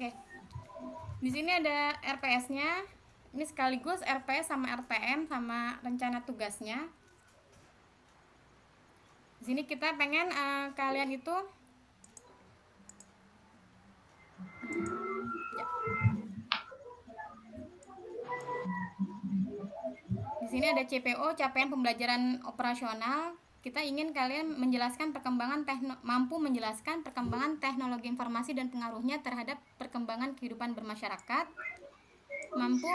Oke. Di sini ada RPS-nya. Ini sekaligus RPS sama RTM sama rencana tugasnya. Di sini kita pengen kalian itu ya. Di sini ada CPO, capaian pembelajaran operasional. Kita ingin kalian menjelaskan mampu menjelaskan perkembangan teknologi informasi dan pengaruhnya terhadap perkembangan kehidupan bermasyarakat. Mampu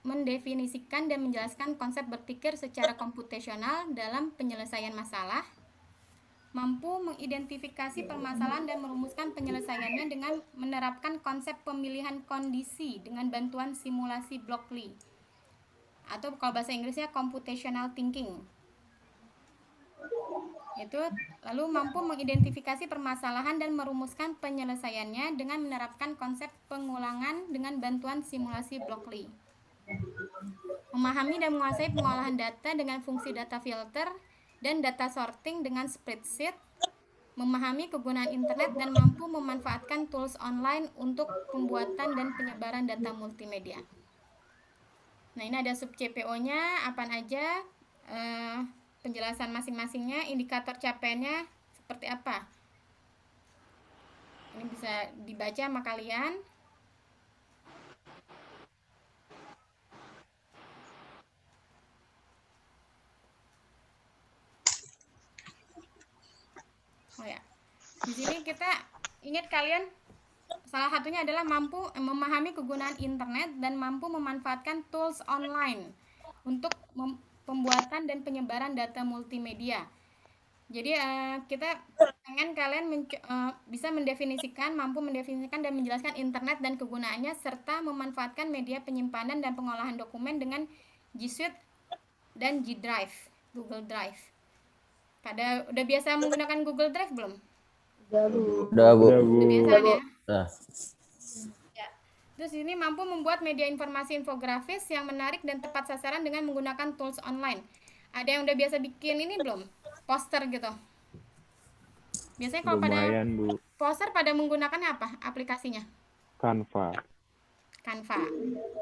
mendefinisikan dan menjelaskan konsep berpikir secara komputasional dalam penyelesaian masalah. Mampu mengidentifikasi permasalahan dan merumuskan penyelesaiannya dengan menerapkan konsep pemilihan kondisi dengan bantuan simulasi Blockly. Atau kalau bahasa Inggrisnya computational thinking. Itu lalu mampu mengidentifikasi permasalahan dan merumuskan penyelesaiannya dengan menerapkan konsep pengulangan dengan bantuan simulasi Blockly. Memahami dan menguasai pengolahan data dengan fungsi data filter dan data sorting dengan spreadsheet. Memahami kegunaan internet dan mampu memanfaatkan tools online untuk pembuatan dan penyebaran data multimedia. Nah, ini ada sub CPO-nya, apa aja, penjelasan masing-masingnya, indikator capaiannya seperti apa. Ini bisa dibaca sama kalian. Oh ya, di sini kita ingat kalian salah satunya adalah mampu memahami kegunaan internet dan mampu memanfaatkan tools online untuk pembuatan dan penyebaran data multimedia. Jadi kita pengen kalian bisa mampu mendefinisikan dan menjelaskan internet dan kegunaannya serta memanfaatkan media penyimpanan dan pengolahan dokumen dengan G Suite dan G Drive, Google Drive. Udah biasa menggunakan Google Drive belum? Udah, Bu. Udah biasa ya? Nah. Ya. Terus ini mampu membuat media informasi infografis yang menarik dan tepat sasaran dengan menggunakan tools online. Ada yang udah biasa bikin ini belum? Poster gitu. Biasanya kalau lumayan, pada Bu. poster pada menggunakannya apa aplikasinya? Canva.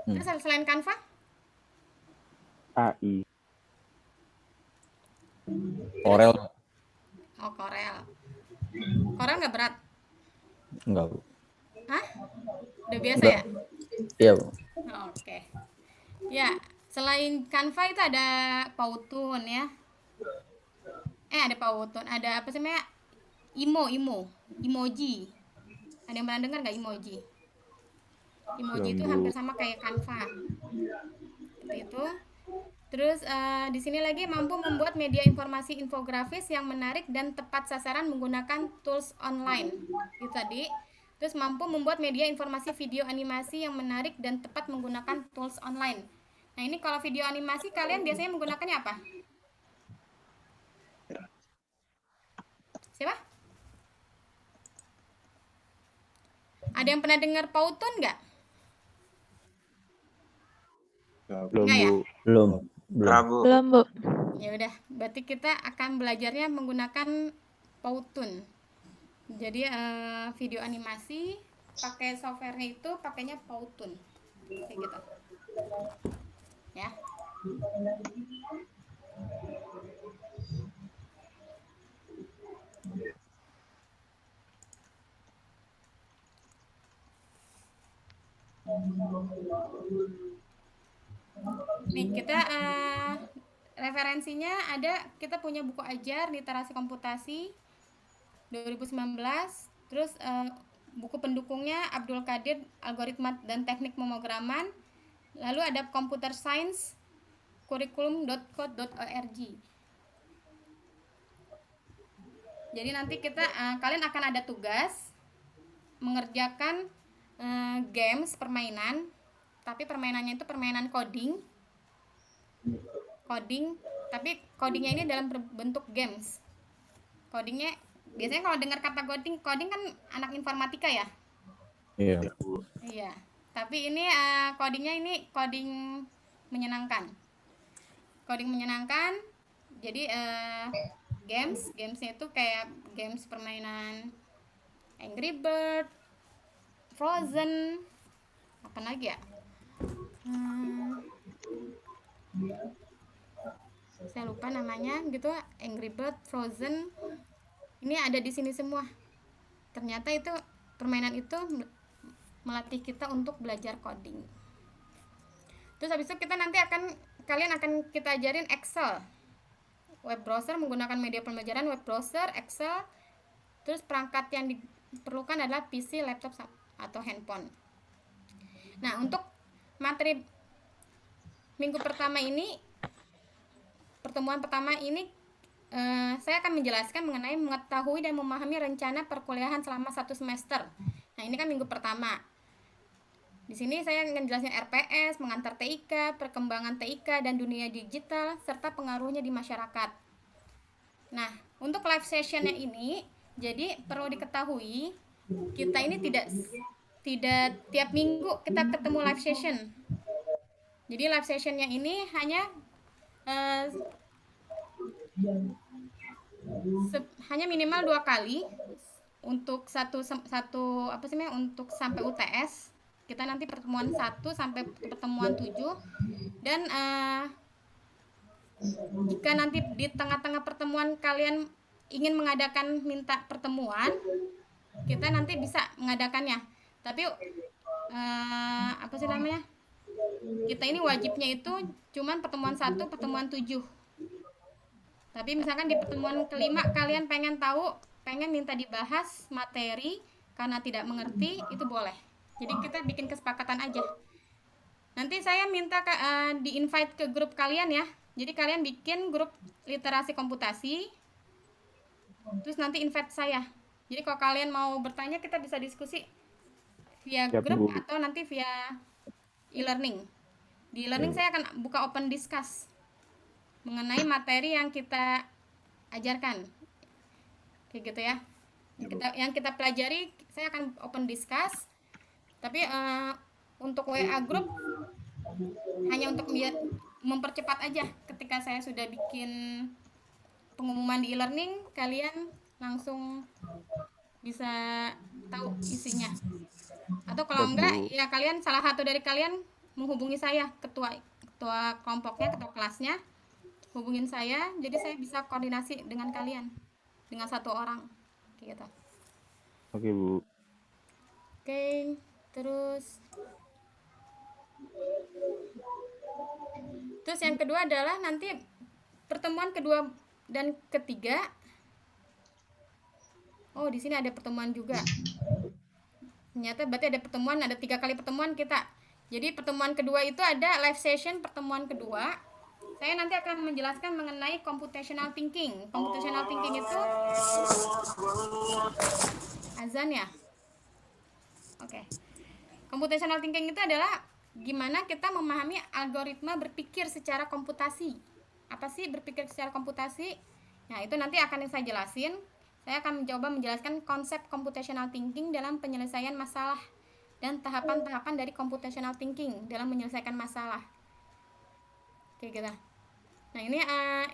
Terus selain Canva? AI. Corel. Oh, Corel. Corel nggak berat? Enggak, Bu. Hah? Udah biasa Enggak. ya? Iya, Bu. Oke. Ya, selain Canva itu ada Powtoon ya. Ada Powtoon, ada apa sih namanya? Emoji. Ada yang pernah dengar nggak emoji? Emoji itu hampir sama kayak Canva. Seperti itu. Terus di sini lagi mampu membuat media informasi infografis yang menarik dan tepat sasaran menggunakan tools online. Itu tadi. Terus mampu membuat media informasi video animasi yang menarik dan tepat menggunakan tools online. Nah, ini kalau video animasi kalian biasanya menggunakannya apa? Siapa? Ada yang pernah dengar Powtoon nggak? Belum, Nggak ya? Bu. Belum, Bu. Ya udah, berarti kita akan belajarnya menggunakan Powtoon. Jadi video animasi pakai softwarenya itu pakainya Powtoon. Kayak gitu. Ya. Nih kita referensinya ada, kita punya buku ajar literasi komputasi 2019, terus buku pendukungnya Abdul Qadir algoritma dan teknik pemrograman, lalu ada computer science curriculum.co.org. Jadi nanti kalian akan ada tugas mengerjakan games permainan, tapi permainannya itu permainan coding, tapi codingnya ini dalam bentuk games. Codingnya biasanya kalau dengar kata coding kan anak informatika ya. Iya. Tapi ini codingnya ini coding menyenangkan. Jadi gamesnya itu kayak games permainan Angry Bird, Frozen, apa lagi ya? Saya lupa namanya gitu. Angry Bird, Frozen, ini ada di sini semua. Ternyata itu permainan itu melatih kita untuk belajar coding. Terus habis itu kalian akan kita ajarin Excel, web browser, menggunakan media pembelajaran web browser, Excel. Terus perangkat yang diperlukan adalah PC, laptop, atau handphone. Nah, untuk materi minggu pertama ini, pertemuan pertama ini, saya akan menjelaskan mengenai mengetahui dan memahami rencana perkuliahan selama 1 semester. Nah, ini kan minggu pertama. Di sini saya akan jelasin RPS, mengantar TIK, perkembangan TIK dan dunia digital, serta pengaruhnya di masyarakat. Nah, untuk live sessionnya ini, jadi perlu diketahui, kita ini tidak tiap minggu kita ketemu live session. Jadi live sessionnya ini hanya hanya minimal 2 kali untuk satu apa sih, untuk sampai UTS. Kita nanti pertemuan 1 sampai pertemuan 7. Dan jika nanti di tengah-tengah pertemuan kalian ingin minta pertemuan, kita nanti bisa mengadakannya. Tapi apa sih namanya? Kita ini wajibnya itu cuman pertemuan 1, pertemuan 7. Tapi misalkan di pertemuan kelima kalian pengen minta dibahas materi karena tidak mengerti, itu boleh. Jadi kita bikin kesepakatan aja. Nanti saya minta di invite ke grup kalian ya. Jadi kalian bikin grup literasi komputasi. Terus nanti invite saya. Jadi kalau kalian mau bertanya, kita bisa diskusi via grup atau nanti via e-learning. Di e-learning saya akan buka open discuss mengenai materi yang kita ajarkan, kayak gitu ya. Yang kita pelajari, saya akan open discuss. Tapi untuk WA group hanya untuk mempercepat aja. Ketika saya sudah bikin pengumuman di e-learning, kalian langsung bisa tahu isinya. Atau kalau enggak, ya salah satu dari kalian menghubungi saya, ketua kelompoknya, ketua kelasnya, hubungin saya, jadi saya bisa koordinasi dengan kalian, dengan 1 orang, kayak gitu. Oke, Bu. Oke, terus yang kedua adalah nanti pertemuan kedua dan ketiga. Oh, di sini ada pertemuan juga. Ternyata berarti ada 3 kali pertemuan kita. Jadi pertemuan kedua itu ada live session pertemuan kedua. Saya nanti akan menjelaskan mengenai computational thinking. Computational thinking itu azan ya. Oke. Computational thinking itu adalah gimana kita memahami algoritma berpikir secara komputasi. Apa sih berpikir secara komputasi? Nah, itu nanti akan saya jelasin. Saya akan mencoba menjelaskan konsep computational thinking dalam penyelesaian masalah dan tahapan-tahapan dari computational thinking dalam menyelesaikan masalah. Oke, gitu. Nah, ini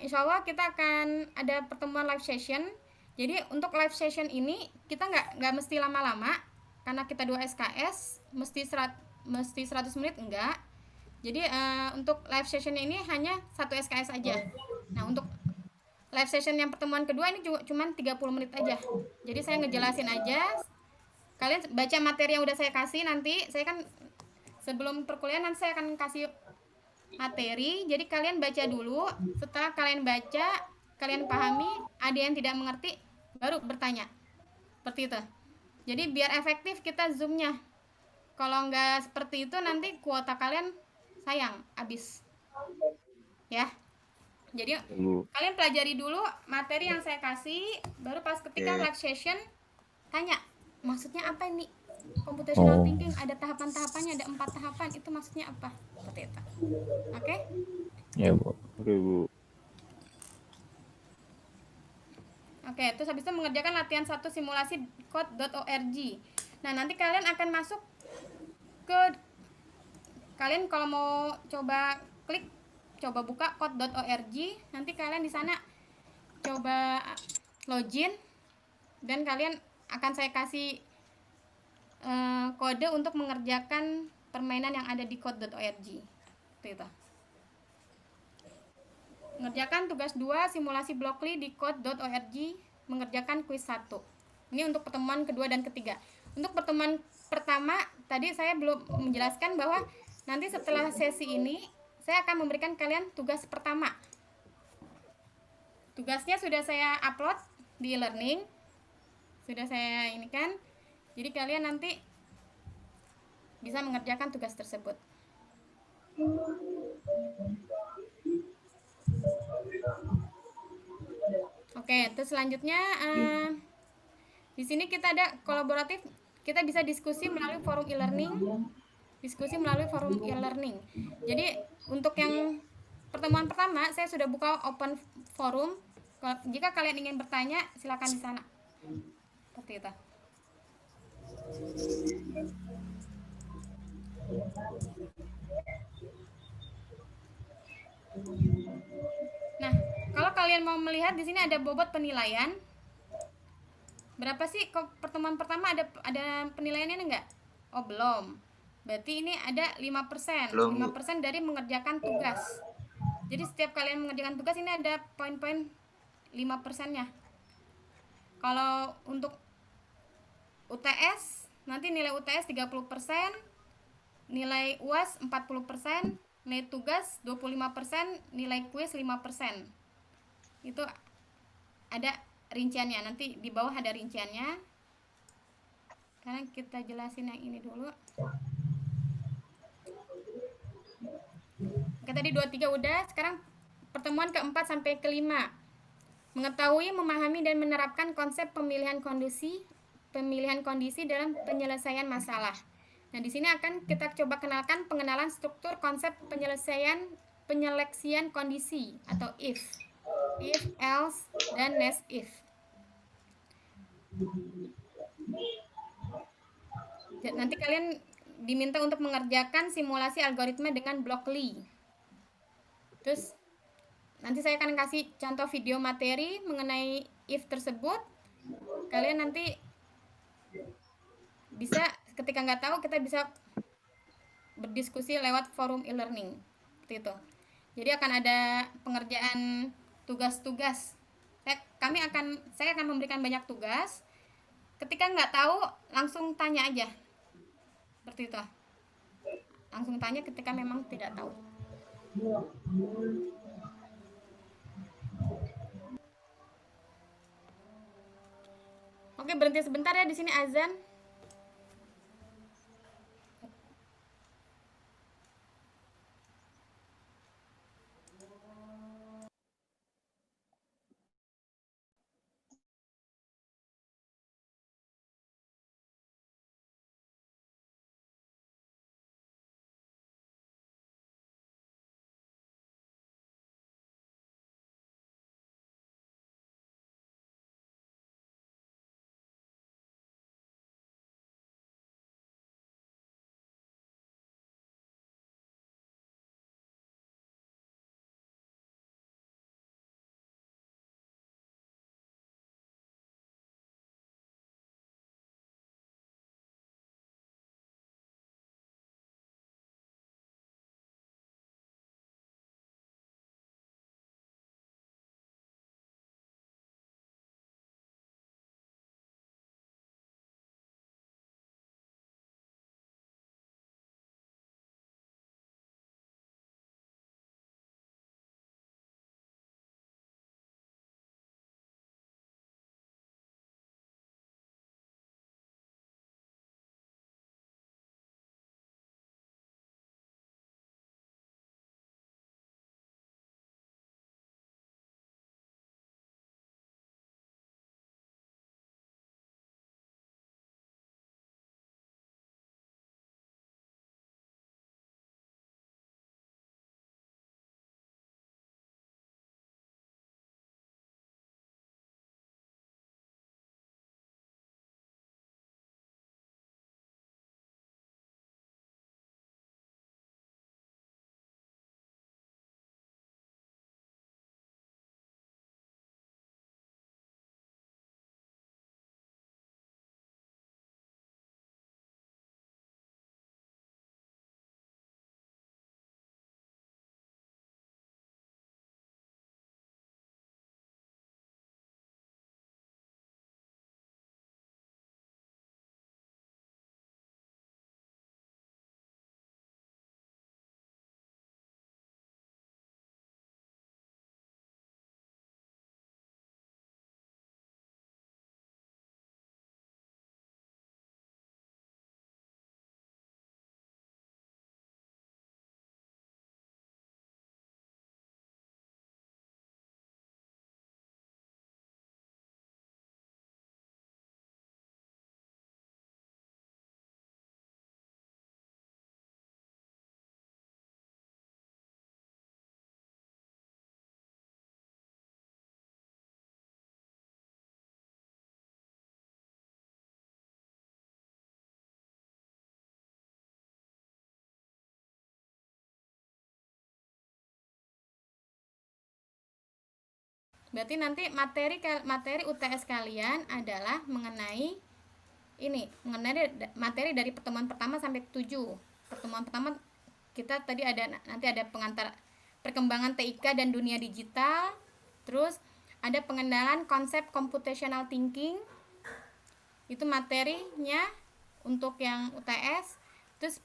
insya Allah kita akan ada pertemuan live session. Jadi untuk live session ini kita nggak mesti lama-lama, karena kita 2 SKS mesti 100 menit, enggak. Jadi untuk live session ini hanya 1 SKS aja. Nah, untuk live session yang pertemuan kedua ini cuma 30 menit aja. Jadi saya ngejelasin aja. Kalian baca materi yang udah saya kasih. Nanti saya kan sebelum perkuliahan nanti saya akan kasih materi. Jadi kalian baca dulu. Setelah kalian baca, kalian pahami, ada yang tidak mengerti, baru bertanya. Seperti itu. Jadi biar efektif kita zoomnya. Kalau nggak seperti itu nanti kuota kalian sayang, habis. Ya. Jadi kalian pelajari dulu materi yang saya kasih, baru pas ketika live session tanya, maksudnya apa ini? Computational thinking ada tahapan-tahapannya, ada 4 tahapan, itu maksudnya apa? Seperti itu. Oke? Ya, Bu. Oke, Bu. Oke, terus habis itu mengerjakan latihan 1 simulasi code.org. Nah, nanti kalian akan masuk ke, kalian kalau mau coba buka code.org, nanti kalian di sana coba login, dan kalian akan saya kasih kode untuk mengerjakan permainan yang ada di code.org. Itu. Mengerjakan tugas 2 simulasi Blockly di code.org, mengerjakan kuis 1. Ini untuk pertemuan kedua dan ketiga. Untuk pertemuan pertama, tadi saya belum menjelaskan bahwa nanti setelah sesi ini, saya akan memberikan kalian tugas pertama. Tugasnya sudah saya upload di e-learning. Sudah saya ini kan. Jadi kalian nanti bisa mengerjakan tugas tersebut. Oke, terus selanjutnya di sini kita ada kolaboratif, kita bisa diskusi melalui forum e-learning. Jadi untuk yang pertemuan pertama saya sudah buka open forum. Jika kalian ingin bertanya, silakan di sana. Seperti itu. Nah, kalau kalian mau melihat di sini ada bobot penilaian. Berapa sih pertemuan pertama ada penilaiannya enggak? Oh, belum. Berarti ini ada 5%. 5% dari mengerjakan tugas. Jadi setiap kalian mengerjakan tugas ini ada poin-poin 5%-nya. Kalau untuk UTS, nanti nilai UTS 30%, nilai UAS 40%, nilai tugas 25%, nilai kuis 5%. Itu ada rinciannya, nanti di bawah ada rinciannya. Sekarang kita jelasin yang ini dulu. Oke, tadi 23 udah, sekarang pertemuan keempat sampai kelima. Mengetahui, memahami, dan menerapkan konsep pemilihan kondisi dalam penyelesaian masalah. Nah, di sini akan kita coba kenalkan pengenalan struktur konsep penyeleksian kondisi atau if, else, dan next if. Nanti kalian diminta untuk mengerjakan simulasi algoritma dengan Blockly. Terus nanti saya akan kasih contoh video materi mengenai if tersebut. Kalian nanti bisa, ketika nggak tahu, kita bisa berdiskusi lewat forum e-learning. Seperti itu. Jadi akan ada pengerjaan tugas-tugas. Saya akan memberikan banyak tugas. Ketika nggak tahu, langsung tanya aja. Seperti itu. Langsung tanya ketika memang tidak tahu. Oke, berhenti sebentar ya, di sini azan. Berarti nanti materi UTS kalian adalah mengenai materi dari pertemuan pertama sampai 7. Pertemuan pertama kita tadi nanti ada pengantar perkembangan TIK dan dunia digital. Terus ada pengenalan konsep computational thinking. Itu materinya untuk yang UTS. Terus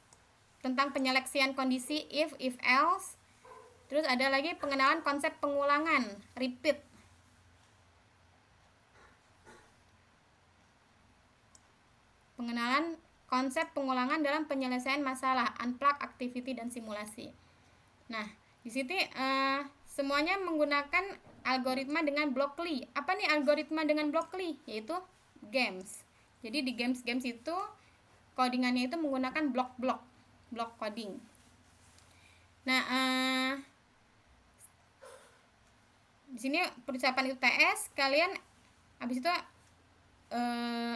tentang penyeleksian kondisi if else. Terus ada lagi pengenalan konsep pengulangan, repeat. Pengenalan konsep pengulangan dalam penyelesaian masalah, unplug, activity, dan simulasi. Nah, di sini semuanya menggunakan algoritma dengan Blockly. Apa nih algoritma dengan Blockly? Yaitu games. Jadi di games itu codingannya itu menggunakan block coding. Nah, di sini persiapan UTS kalian habis itu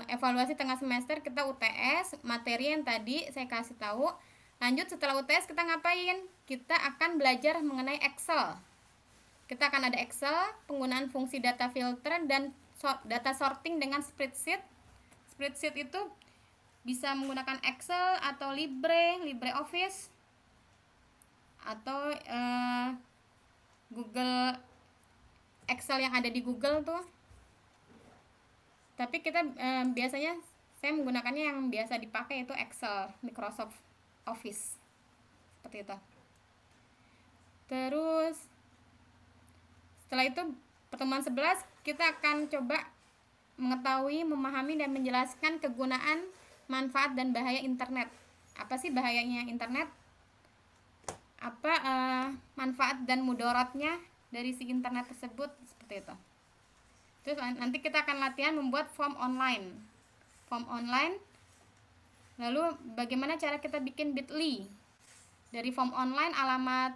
evaluasi tengah semester kita UTS materi yang tadi saya kasih tahu. Lanjut setelah UTS kita ngapain? Kita akan belajar mengenai Excel. Kita akan ada Excel, penggunaan fungsi data filter dan data sorting dengan spreadsheet. Spreadsheet itu bisa menggunakan Excel atau LibreOffice atau Google Excel yang ada di Google tuh. Tapi kita biasanya saya menggunakannya yang biasa dipakai itu Excel, Microsoft Office. Seperti itu. Terus setelah itu pertemuan 11 kita akan coba mengetahui, memahami dan menjelaskan kegunaan, manfaat dan bahaya internet. Apa sih bahayanya internet? Apa manfaat dan mudaratnya dari si internet tersebut, seperti itu. Terus nanti kita akan latihan membuat form online. Lalu bagaimana cara kita bikin bit.ly. Dari form online alamat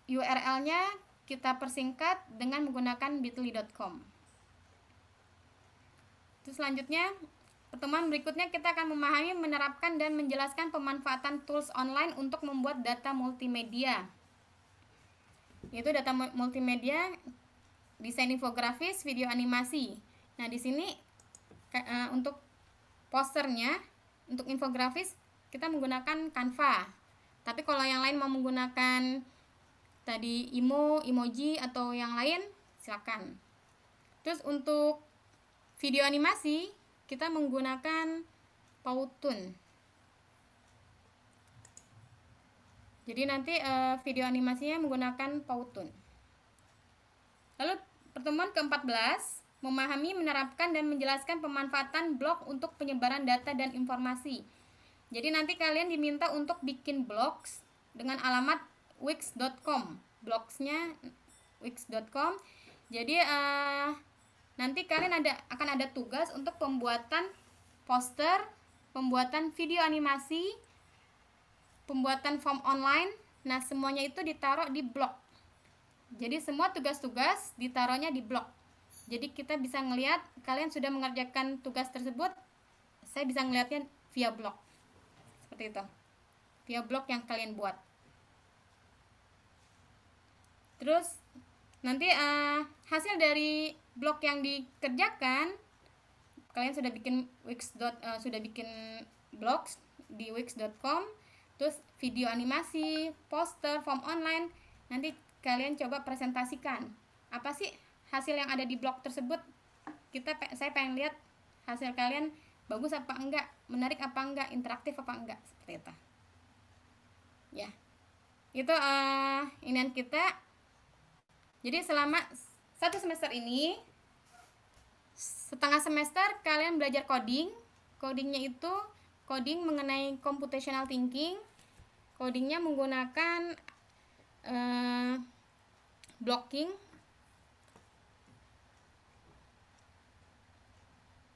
URL-nya kita persingkat dengan menggunakan bit.ly.com. Terus selanjutnya pertemuan berikutnya kita akan memahami, menerapkan dan menjelaskan pemanfaatan tools online untuk membuat data multimedia. Yaitu data multimedia, desain infografis, video animasi. Nah, di sini untuk posternya, untuk infografis kita menggunakan Canva. Tapi kalau yang lain mau menggunakan tadi emoji atau yang lain, silakan. Terus untuk video animasi kita menggunakan Powtoon. Jadi nanti video animasinya menggunakan Powtoon. Lalu pertemuan ke-14, memahami, menerapkan dan menjelaskan pemanfaatan blog untuk penyebaran data dan informasi. Jadi nanti kalian diminta untuk bikin blogs dengan alamat wix.com. Blogsnya wix.com. Jadi nanti kalian akan ada tugas untuk pembuatan poster, pembuatan video animasi, pembuatan form online. Nah, semuanya itu ditaruh di blog. Jadi semua tugas-tugas ditaruhnya di blog. Jadi kita bisa ngelihat kalian sudah mengerjakan tugas tersebut. Saya bisa ngelihatnya via blog. Seperti itu. Via blog yang kalian buat. Terus nanti hasil dari blog yang dikerjakan, kalian sudah bikin sudah bikin blogs di wix.com. Terus video animasi, poster, form online, nanti kalian coba presentasikan. Apa sih hasil yang ada di blog tersebut? Saya pengen lihat hasil kalian bagus apa enggak, menarik apa enggak, interaktif apa enggak, seperti itu. Ya. Itu inian kita. Jadi selama 1 semester ini, setengah semester kalian belajar coding. Codingnya itu coding mengenai computational thinking. Codingnya menggunakan blocking,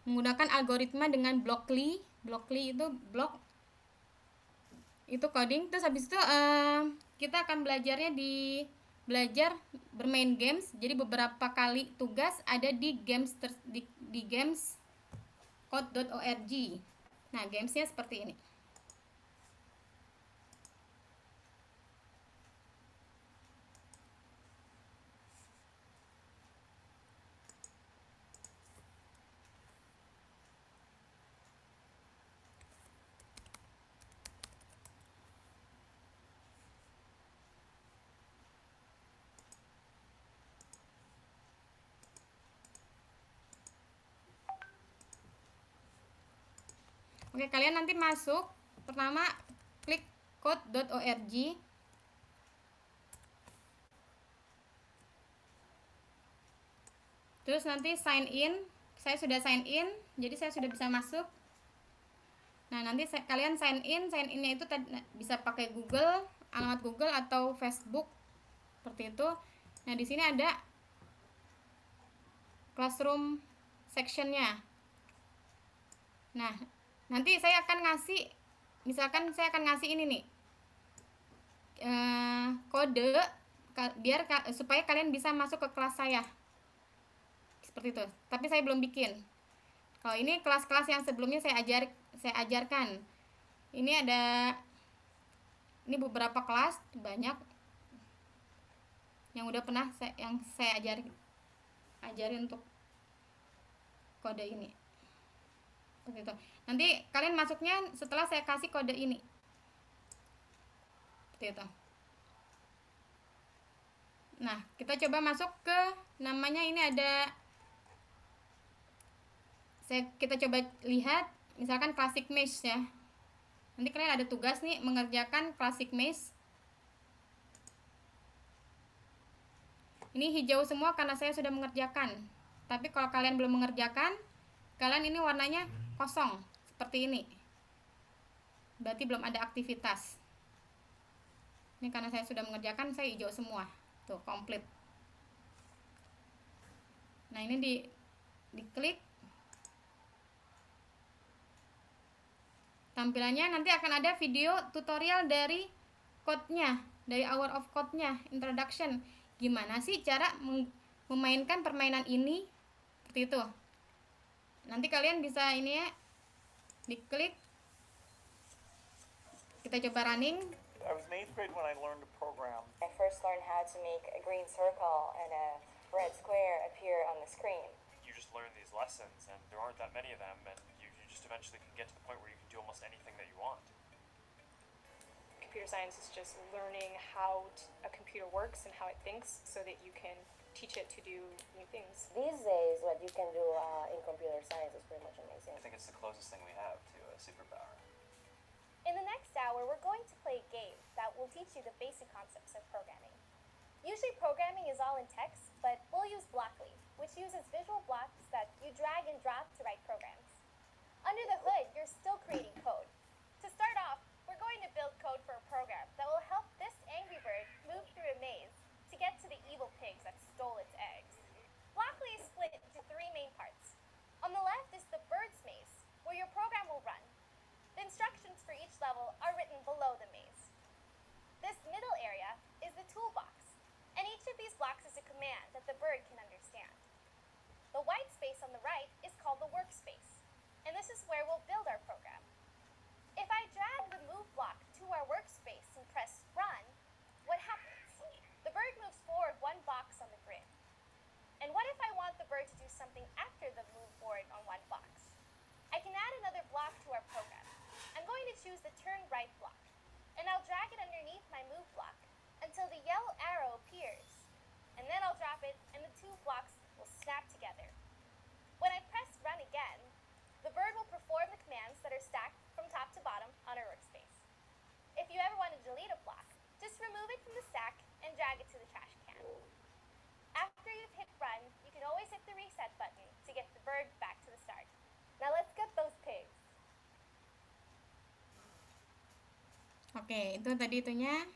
menggunakan algoritma dengan Blockly. Blockly itu block, itu coding. Terus habis itu kita akan belajarnya belajar bermain games. Jadi beberapa kali tugas ada di games code.org. Nah, gamesnya seperti ini. Oke, kalian nanti masuk, pertama klik code.org. Terus nanti sign in. Saya sudah sign in, jadi saya sudah bisa masuk. Nah, nanti kalian sign in-nya itu bisa pakai Google, alamat Google atau Facebook seperti itu. Nah, di sini ada classroom sectionnya. Nah, nanti saya akan ngasih, misalkan saya akan ngasih ini nih, kode biar supaya kalian bisa masuk ke kelas saya seperti itu. Tapi saya belum bikin. Kalau ini kelas-kelas yang sebelumnya saya ajarkan. Ini ini beberapa kelas banyak yang udah pernah saya ajarin untuk kode ini. Seperti itu. Nanti kalian masuknya setelah saya kasih kode ini. Seperti itu. Nah, kita coba masuk ke namanya, ini ada, kita coba lihat misalkan Classic Mesh ya. Nanti kalian ada tugas nih mengerjakan Classic Mesh. Ini hijau semua karena saya sudah mengerjakan. Tapi kalau kalian belum mengerjakan, kalian ini warnanya kosong seperti ini. Berarti belum ada aktivitas. Ini karena saya sudah mengerjakan, saya hijau semua. Tuh, komplit. Nah, ini diklik. Tampilannya nanti akan ada video tutorial dari code-nya, dari Hour of Code-nya, introduction. Gimana sih cara memainkan permainan ini? Seperti itu. Nanti kalian bisa ini ya, diklik. Kita coba running. I was in 8th grade when I learned to program. I first learned how to make a green circle and a red square appear on the screen. You just learn these lessons, and there aren't that many of them, and you just eventually can get to the point where you can do almost anything that you want. Computer science is just learning how a computer works and how it thinks so that you can teach it to do new things. These days, what you can do in computer science is pretty much amazing. I think it's the closest thing we have to a superpower. In the next hour, we're going to play a game that will teach you the basic concepts of programming. Usually programming is all in text, but we'll use Blockly, which uses visual blocks that you drag and drop to write programs. Under the hood, you're still creating code. To start off, we're going to build code for a program that will help this angry bird move through a maze to get to the evil pigs that stole its eggs. Blockly is split into three main parts. On the left is the bird's maze, where your program will run. The instructions for each level are written below the maze. This middle area is the toolbox, and each of these blocks is a command that the bird can understand. The white space on the right is called the workspace, and this is where we'll build our program. If I drag the move block to our workspace and press run, what happens? The bird moves forward one box on the grid. And what if I want the bird to do something after the move forward on one box? I can add another block to our program. I'm going to choose the turn right block, and I'll drag it underneath my move block until the yellow arrow appears, and then I'll drop it and the two blocks will snap together. When I press run again, the bird will perform the commands that are stacked from top to bottom on our workspace. If you ever want to delete a block, just remove it from the stack and drag it to the trash can. After you've hit run, you can always hit the reset button to get the bird back to the start. Now let's get those pigs. Oke, itu tadi itunya.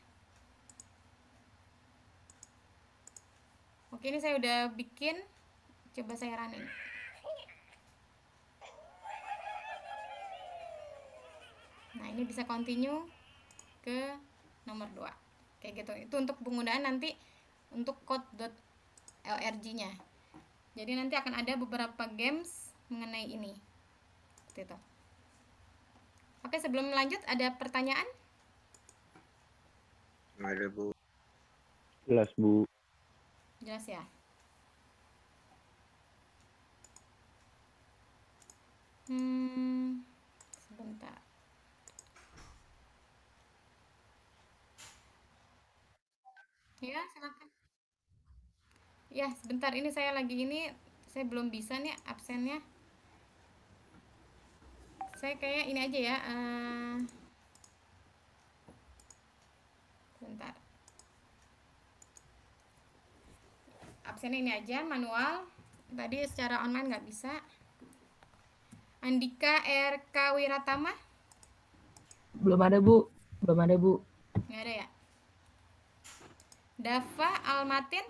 Oke, ini saya udah bikin. Coba saya running. Nah, ini bisa continue ke nomor 2. Kayak gitu. Itu untuk penggunaan nanti untuk code.org-nya. Jadi nanti akan ada beberapa games mengenai ini. Seperti itu. Oke, sebelum lanjut ada pertanyaan? Ada, Bu. Jelas, Bu. Jelas ya? Sebentar. Ya, silakan. Ya, sebentar, ini saya belum bisa nih absennya. saya kayak ini aja ya. Bentar. Absennya ini aja, manual. Tadi secara online nggak bisa. Andika RK Wiratama? Belum ada, Bu. Belum ada, Bu. Nggak ada ya? Dava Almatin?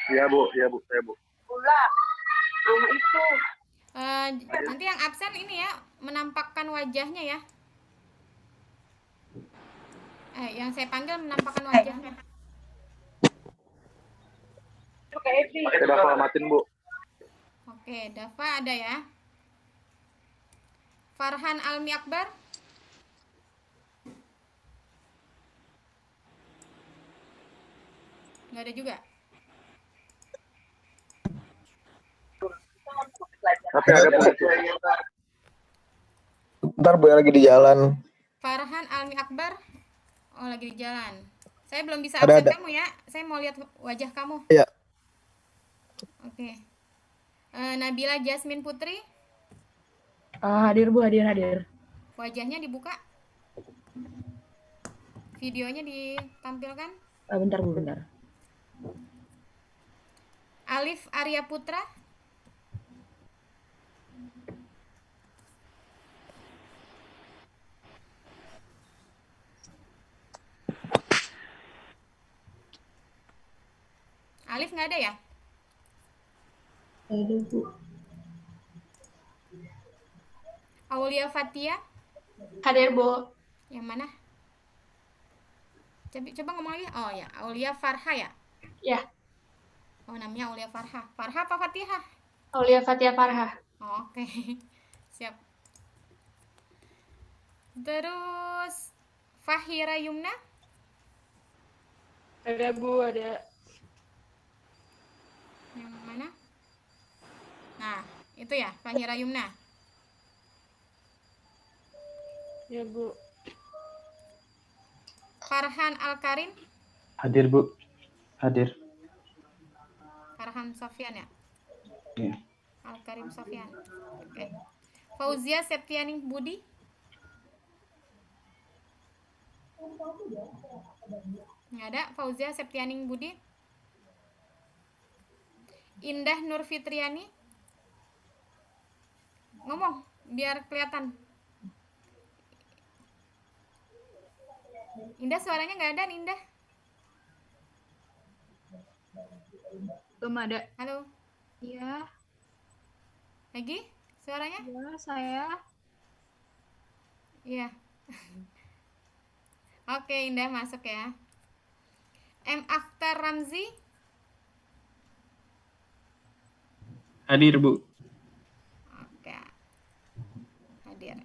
Iya Bu, iya Bu, saya Bu. Nanti yang absen ini ya, menampakkan wajahnya ya. Yang saya panggil menampakkan wajahnya. Pakai Dava Almatin Bu. Oke, Dava ada ya. Farhan Almi Akbar? Nggak ada juga. Tapi ada Bu. Ntar Bu lagi di jalan. Farhan Almi Akbar? Oh, lagi di jalan. Saya belum bisa Ada, absen ada. kamu ya. Saya mau lihat wajah kamu. Iya. Oke. Nabila Jasmine Putri? Hadir, Bu, hadir. Wajahnya dibuka. Videonya ditampilkan. Bentar, Bu, bentar. Alif Arya Putra? Alif nggak ada ya? Ada, Bu. Aulia Fatia? Hadir, Bu. Yang mana? Coba ngomong lagi. Oh ya, Aulia Farha ya? Ya, Oh, namanya Aulia Farha. Farha apa Fatihah? Aulia Fatia Farha. Oh, oke. Siap. Terus Fahira Yumna? Ada, Bu, ada. Yang mana? Nah, itu ya, Fahira Yumna. Ya, Bu. Farhan Al-Karim? Hadir, Bu. Hadir. Farhan Sofyan ya? Iya. Al-Karim Sofyan. Oke. Fauzia Septianing Budi? Nggak ada. Fauzia Septianing Budi? Indah Nur Fitriani? Ngomong, biar kelihatan. Indah, suaranya nggak ada, Indah. Belum ada. Halo, Iya, lagi suaranya? ya, saya. Iya. Oke, Indah masuk ya. M. Akhtar Ramzi? Hadir, Bu. Oke. Hadir.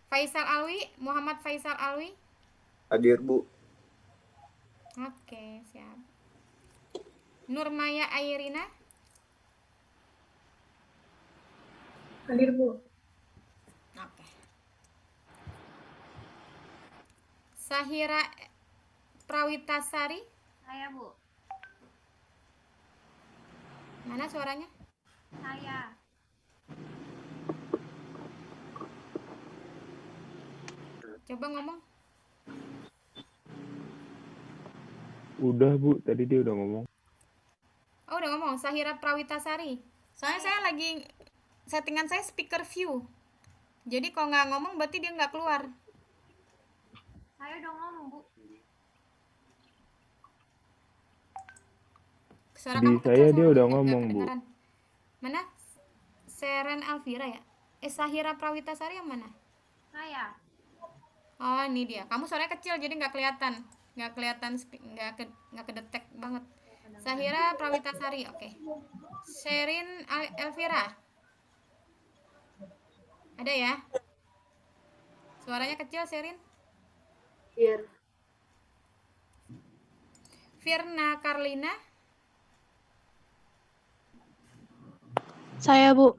Faisal Alwi, Muhammad Faisal Alwi? Hadir, Bu. Oke, siap. Nurmaya Airina? Hadir, Bu. Oke. Sahira Prawitasari? Saya, Bu. Mana suaranya? Saya. Coba ngomong. Udah Bu, tadi dia udah ngomong. Oh, udah ngomong. Sahira Prawitasari. Soalnya saya lagi settingan saya speaker view. Jadi kalau nggak ngomong berarti dia nggak keluar. Saya udah ngomong, Bu. Suara Di kamu kecil saya dia soalnya, udah nggak ngomong, Bu. kedengaran. Mana? Seren Alvira ya? Sahira Prawitasari yang mana? Saya. Oh, ini dia. Kamu suaranya kecil jadi nggak kelihatan. Nggak kedetek banget. Sahira Prawitasari, oke. Sherin Elvira. Ada ya? Suaranya kecil, Sherin. Hadir. Firna Karlina. Saya, Bu.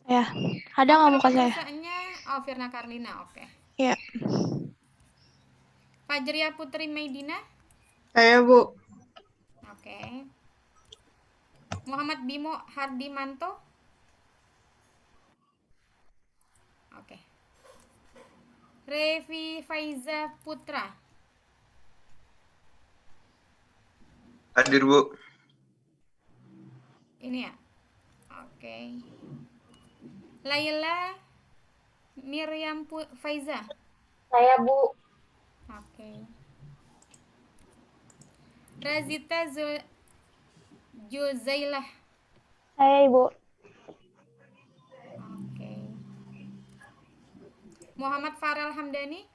Saya. Ada nggak muka saya? Tulisannya, oh, Firna Karlina, oke. Iya. Fajria Putri Medina. Saya, Bu. Oke. Muhammad Bimo Hardimanto. Oke. Revi Faiza Putra. Hadir, Bu. Ini ya. Oke. Laila Miriam Faiza. Saya, Bu. Oke. Razita Juzailah. Saya Ibu. Oke. Muhammad Farel Hamdani.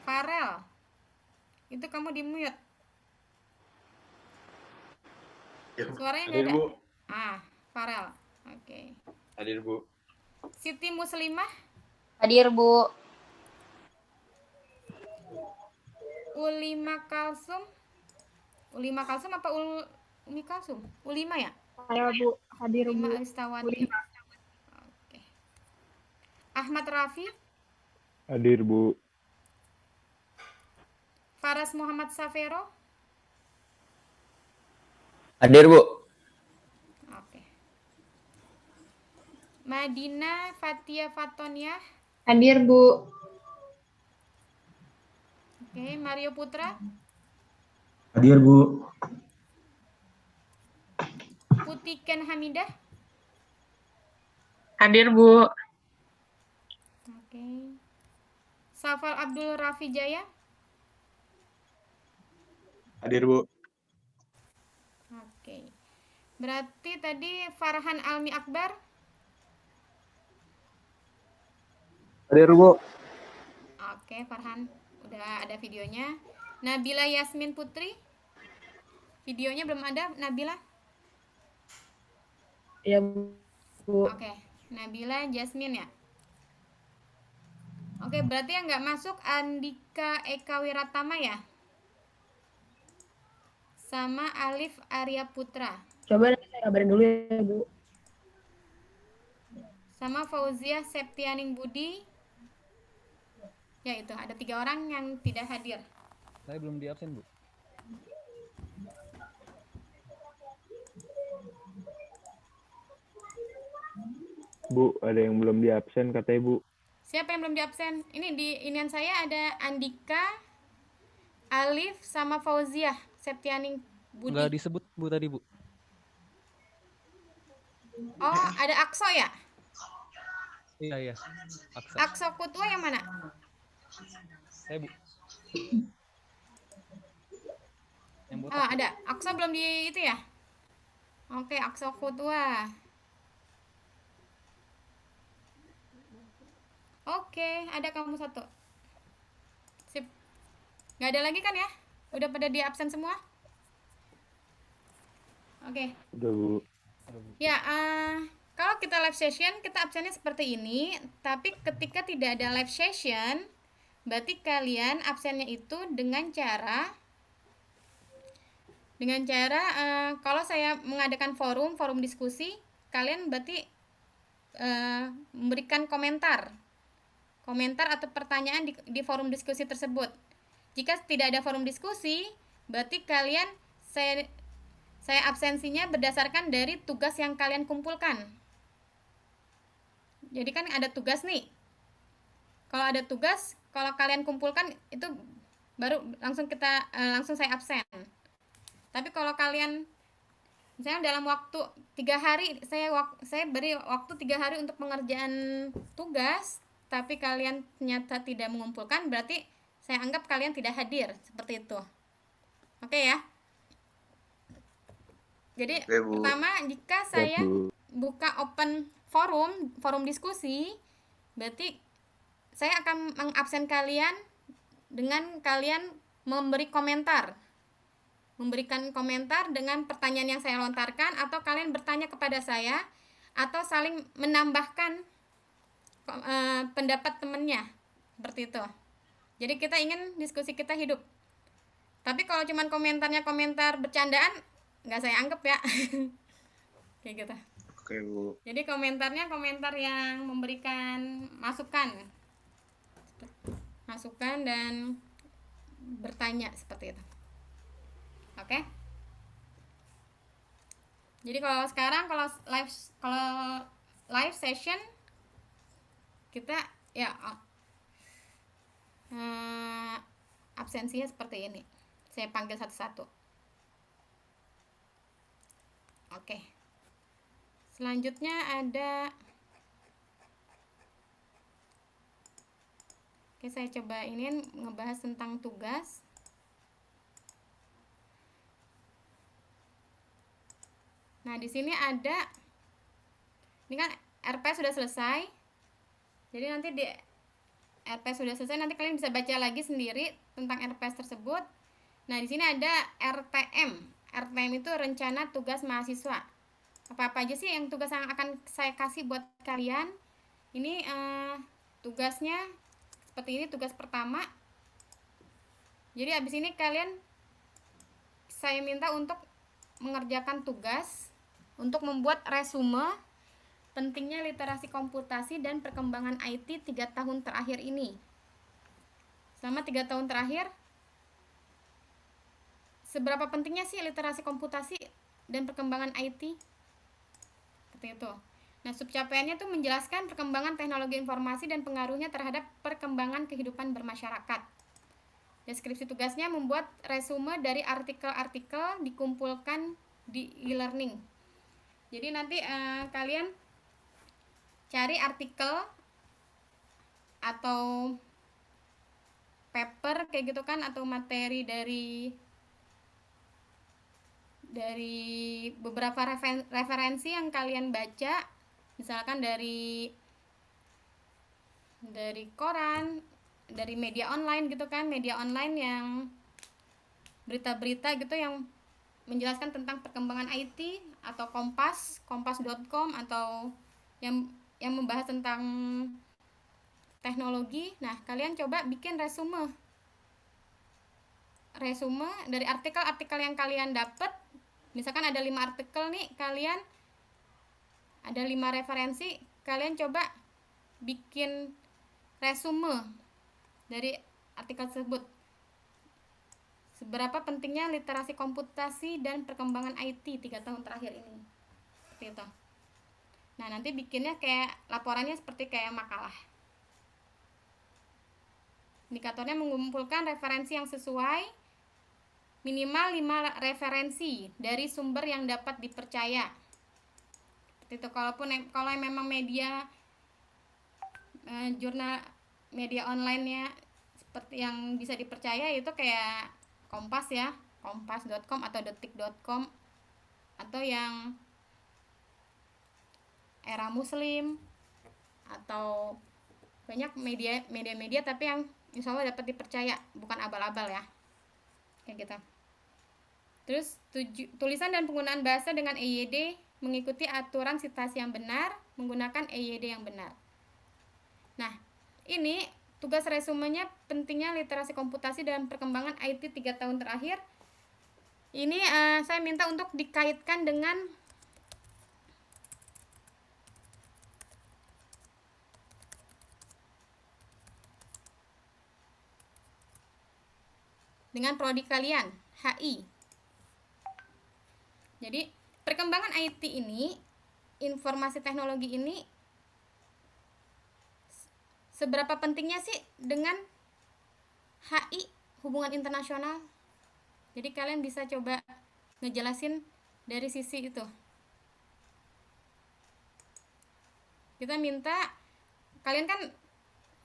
Farel. Itu kamu di mute. Suaranya nggak ada. Farel. Oke. Hadir, Bu. Siti Muslimah. Hadir, Bu. Ulima Kalsum. Ulima Kalsum apa Umi Kalsum? Ulima ya? Saya Bu. Hadir Bu. Ulima Alistawati. Oke. Ahmad Rafi. Hadir, Bu. Faras Muhammad Safero. Hadir, Bu. Oke. Madina Fatia Fatonia. Hadir, Bu. Oke, Mario Putra. Hadir, Bu. Putiken Hamidah. Hadir Bu. Oke. Safal Abdul Rafi Jaya. Hadir, Bu. Oke. Berarti tadi Farhan Almi Akbar. Hadir, Bu. Oke, Farhan. Udah ada videonya. Nabila Yasmin Putri. Videonya belum ada, Nabila. Iya Bu. Oke, Nabila Jasmine ya. Oke, berarti yang nggak masuk Andika Eka Wiratama ya? Sama Alif Arya Putra. Coba nanti saya kabarin dulu ya Bu. Sama Fauzia Septianing Budi. Ya itu, ada 3 orang yang tidak hadir. Saya belum di absen, Bu. Bu, ada yang belum di absen katanya, Bu. Siapa yang belum di absen? Ini di inian saya ada Andika, Alif, sama Fauzia Septianing Budi. Nggak disebut, Bu, tadi, Bu. Oh, ada Akso ya? Iya. Aksa. Akso Kutwa yang mana? Saya, Bu. Yang botak. Oh, ada. Akso belum di itu ya? Oke, Akso Kutwa. Oke, ada kamu 1. Sip. Nggak ada lagi kan ya? Udah pada di absen semua? Oke. Udah, Bu. Ya, kalau kita live session, kita absennya seperti ini. Tapi ketika tidak ada live session, berarti kalian absennya itu dengan cara kalau saya mengadakan forum diskusi, kalian berarti memberikan komentar atau pertanyaan di forum diskusi tersebut. Jika tidak ada forum diskusi, berarti kalian saya absensinya berdasarkan dari tugas yang kalian kumpulkan. Jadi kan ada tugas nih. Kalau ada tugas, kalau kalian kumpulkan itu baru langsung saya absen. Tapi kalau kalian misalnya dalam waktu 3 hari saya beri waktu 3 hari untuk pengerjaan tugas, tapi kalian ternyata tidak mengumpulkan, berarti saya anggap kalian tidak hadir, seperti itu. Oke ya. Jadi pertama, jika saya buka open forum diskusi, berarti saya akan mengabsen kalian dengan kalian memberikan komentar dengan pertanyaan yang saya lontarkan, atau kalian bertanya kepada saya, atau saling menambahkan pendapat temennya, seperti itu. Jadi kita ingin diskusi kita hidup. Tapi kalau cuman komentarnya komentar bercandaan, nggak saya anggap ya. Kayak gitu. Oke, Bu. Jadi komentarnya komentar yang memberikan masukan dan bertanya, seperti itu. Oke. Jadi kalau sekarang kalau live live session kita ya absensinya seperti ini. Saya panggil satu-satu. Oke. Selanjutnya ada, oke, saya coba ini ngebahas tentang tugas. Nah, di sini ada, ini kan RP sudah selesai. Jadi nanti di RP sudah selesai, nanti kalian bisa baca lagi sendiri tentang RPS tersebut. Nah, di sini ada RTM. RTM itu rencana tugas mahasiswa. Apa-apa aja sih yang tugas yang akan saya kasih buat kalian? Ini tugasnya seperti ini, tugas pertama. Jadi habis ini kalian, saya minta untuk mengerjakan tugas untuk membuat resume pentingnya literasi komputasi dan perkembangan IT 3 tahun terakhir ini. Selama 3 tahun terakhir, seberapa pentingnya sih literasi komputasi dan perkembangan IT? Seperti itu. Nah, subcapaiannya itu menjelaskan perkembangan teknologi informasi dan pengaruhnya terhadap perkembangan kehidupan bermasyarakat. Deskripsi tugasnya membuat resume dari artikel-artikel dikumpulkan di e-learning. Jadi nanti kalian cari artikel atau paper kayak gitu kan, atau materi dari beberapa referensi yang kalian baca, misalkan dari koran, dari media online gitu kan, media online yang berita-berita gitu yang menjelaskan tentang perkembangan IT, atau kompas.com, atau yang membahas tentang teknologi. Nah, kalian coba bikin resume dari artikel-artikel yang kalian dapat. Misalkan ada 5 artikel nih, kalian ada 5 referensi, kalian coba bikin resume dari artikel tersebut. Seberapa pentingnya literasi komputasi dan perkembangan IT 3 tahun terakhir ini. Seperti itu. Nah, nanti bikinnya kayak laporannya seperti kayak makalah. Indikatornya mengumpulkan referensi yang sesuai, minimal 5 referensi dari sumber yang dapat dipercaya. Seperti itu. Kalau memang media jurnal media online-nya seperti yang bisa dipercaya, itu kayak Kompas ya, kompas.com atau detik.com, atau yang Era Muslim, atau banyak media tapi yang insya Allah dapat dipercaya, bukan abal-abal ya, kayak gitu. Terus tulisan dan penggunaan bahasa dengan EYD mengikuti aturan sitasi yang benar, menggunakan EYD yang benar. Nah, ini tugas resumenya pentingnya literasi komputasi dan perkembangan IT 3 tahun terakhir. Ini saya minta untuk dikaitkan dengan prodi kalian, HI. Jadi, perkembangan IT ini, informasi teknologi ini, seberapa pentingnya sih dengan HI, hubungan internasional? Jadi kalian bisa coba ngejelasin dari sisi itu. Kita minta, kalian kan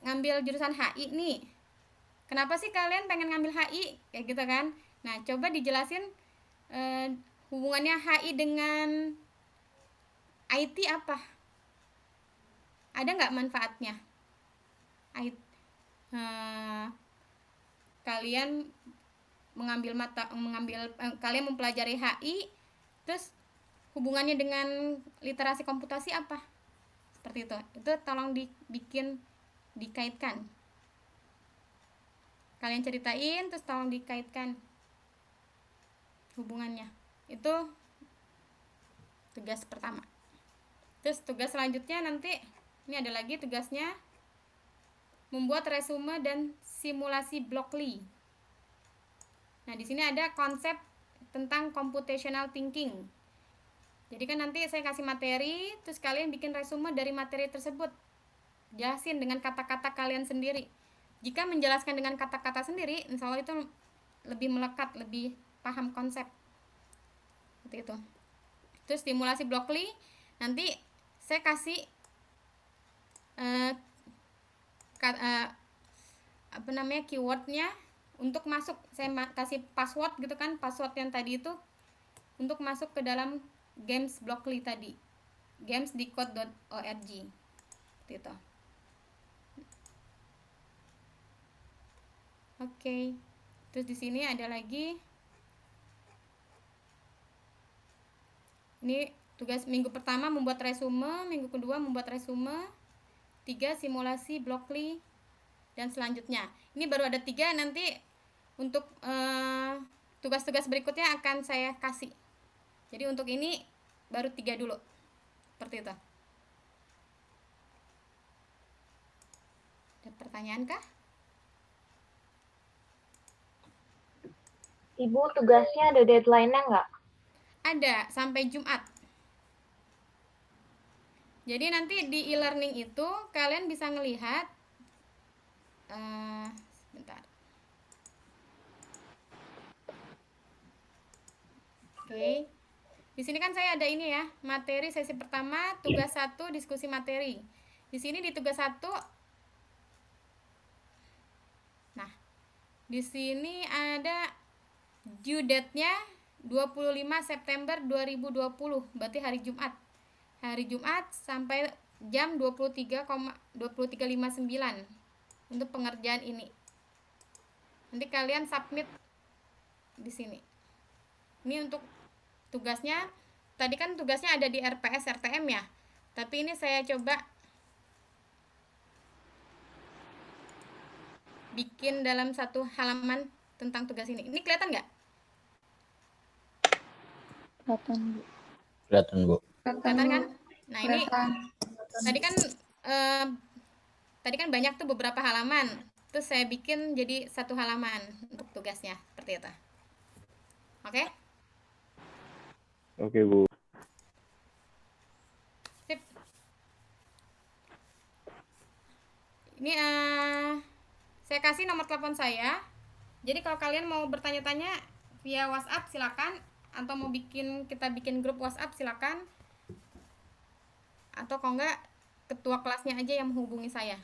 ngambil jurusan HI nih, kenapa sih kalian pengen ngambil HI? Kayak gitu kan. Nah, coba dijelasin hubungannya HI dengan IT apa? Ada nggak manfaatnya? Kalian kalian mempelajari HI, terus hubungannya dengan literasi komputasi apa? Seperti itu. Itu tolong dikaitkan. Kalian ceritain, terus tolong dikaitkan hubungannya. Itu tugas pertama. Terus tugas selanjutnya nanti, ini ada lagi tugasnya, membuat resume dan simulasi Blockly. Nah, di sini ada konsep tentang computational thinking. Jadi kan nanti saya kasih materi, terus kalian bikin resume dari materi tersebut. Jelasin dengan kata-kata kalian sendiri. Jika menjelaskan dengan kata-kata sendiri, insya Allah itu lebih melekat, lebih paham konsep. Seperti itu. Terus stimulasi Blockly, nanti saya kasih keywordnya untuk masuk. Saya kasih password gitu kan, password yang tadi itu untuk masuk ke dalam games Blockly tadi, games.decode.org gitu. Oke. Terus di sini ada lagi, ini tugas minggu pertama membuat resume, minggu kedua membuat resume, 3 simulasi Blockly, dan selanjutnya. Ini baru ada 3, nanti untuk tugas-tugas berikutnya akan saya kasih. Jadi untuk ini baru 3 dulu. Seperti itu. Ada pertanyaan kah? Ibu, tugasnya ada deadline-nya nggak? Ada, sampai Jumat. Jadi nanti di e-learning itu kalian bisa ngelihat, sebentar. Oke. Di sini kan saya ada ini ya, materi sesi pertama, tugas 1, diskusi materi. Di sini di tugas 1, nah, di sini ada due date-nya 25 September 2020, berarti hari Jumat. Hari Jumat sampai jam 23.59 untuk pengerjaan ini. Nanti kalian submit di sini. Ini untuk tugasnya. Tadi kan tugasnya ada di RPS RTM ya. Tapi ini saya coba bikin dalam satu halaman tentang tugas ini. Ini kelihatan nggak? Kelihatan, Bu. Kelihatan, Bu. Kelihatan kan? Nah, ini tadi kan banyak tuh beberapa halaman. Terus saya bikin jadi satu halaman untuk tugasnya, seperti itu. Oke? Oke, Bu. Sip. Ini saya kasih nomor telepon saya. Jadi kalau kalian mau bertanya-tanya via WhatsApp silakan, atau mau kita bikin grup WhatsApp silakan. Atau kalau enggak, ketua kelasnya aja yang menghubungi saya.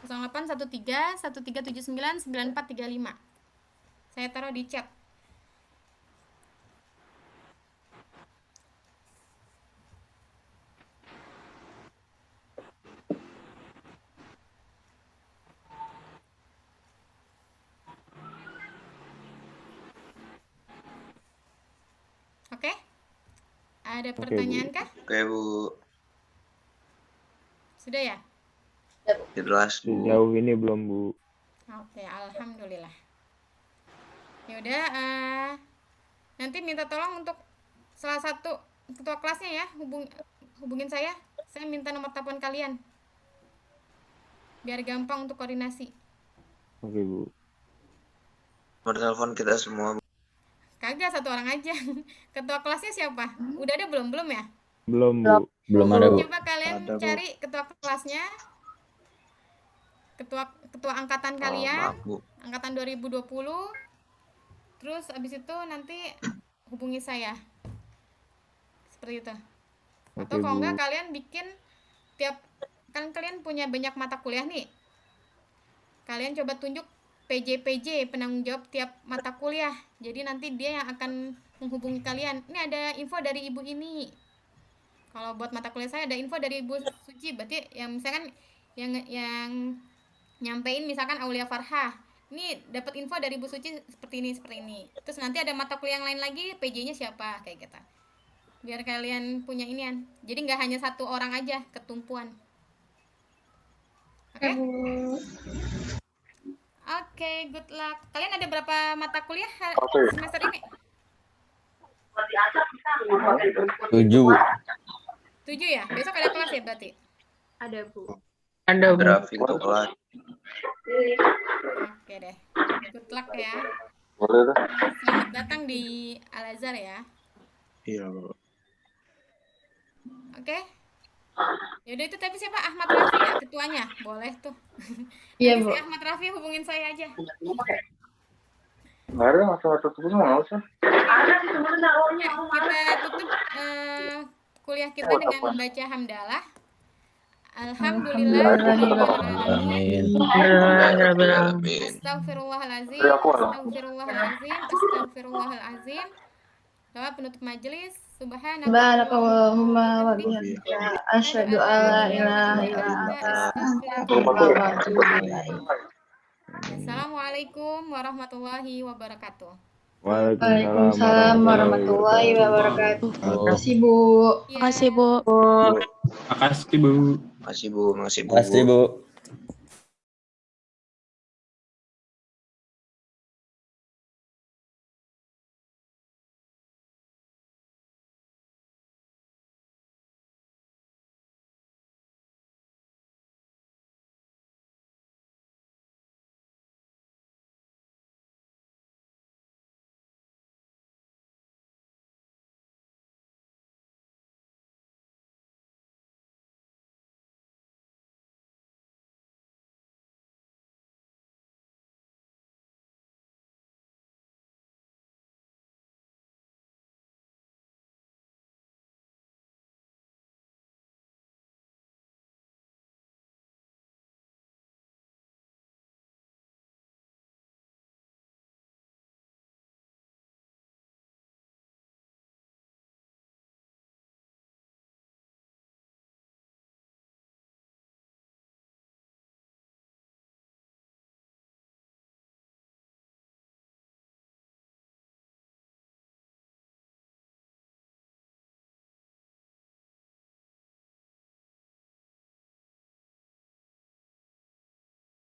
(08 13 1379 9435). Saya taruh di chat. Oke? Ada pertanyaan kah? Oke, Bu. Sudah ya? Jelas, Bu. Sejauh ini belum, Bu. Oke, alhamdulillah. Ya udah, nanti minta tolong untuk salah satu ketua kelasnya ya, hubungin saya. Saya minta nomor telepon kalian. Biar gampang untuk koordinasi. Oke, Bu. Nomor telepon kita semua, Bu. Kagak, satu orang aja. Ketua kelasnya siapa? Udah ada belum ya? Belum, Bu. Belum ada, Bu. Coba kalian Ada, Bu. cari ketua kelasnya. Ketua angkatan kalian. Maaf, Bu. Angkatan 2020. Terus abis itu nanti hubungi saya. Seperti itu. Atau Oke, kalau Bu. enggak kalian bikin kan kalian punya banyak mata kuliah nih. Kalian coba tunjuk PJ penanggung jawab tiap mata kuliah. Jadi nanti dia yang akan menghubungi kalian. Ini ada info dari ibu ini. Kalau buat mata kuliah saya ada info dari Ibu Suci. Berarti yang misalkan yang nyampein misalkan Aulia Farha. Ini dapat info dari Bu Suci seperti ini. Terus nanti ada mata kuliah yang lain lagi, PJ-nya siapa kayak gitu. Biar kalian punya inian. Jadi nggak hanya satu orang aja ketumpuan. Oke? Oke, good luck. Kalian ada berapa mata kuliah semester ini? 7, Bu. 7 ya? Besok ada kelas ya berarti? Ada, Bu. Ada, Bu. Grafik untuk kelas. Oke deh. Good luck ya. Boleh dah. Selamat datang di Al-Azhar ya. Iya, Bu. Oke. Yaudah itu tapi siapa Ahmad Rafi ya ketuanya? Boleh tuh. Iya, Nanti Bu. si Ahmad Rafi hubungin saya aja. Nggak ada masa-masa tugas nggak usah. Ya, kita tutup kuliah kita dengan membaca hamdalah. Alhamdulillah. Amin. Astagfirullahalazim. Astagfirullahalazim. Astagfirullahalazim. Doa penutup majelis. Subhanakallahumma wa bihamdika asyhadu an la ilaha illa anta astaghfiruka wa atubu ilaik. Assalamualaikum warahmatullahi wabarakatuh. Waalaikumsalam warahmatullahi wabarakatuh. Terima kasih, Bu. Makasih, Bu. Makasih, Bu. Makasih, Bu. Makasih, Bu. Makasih, Bu.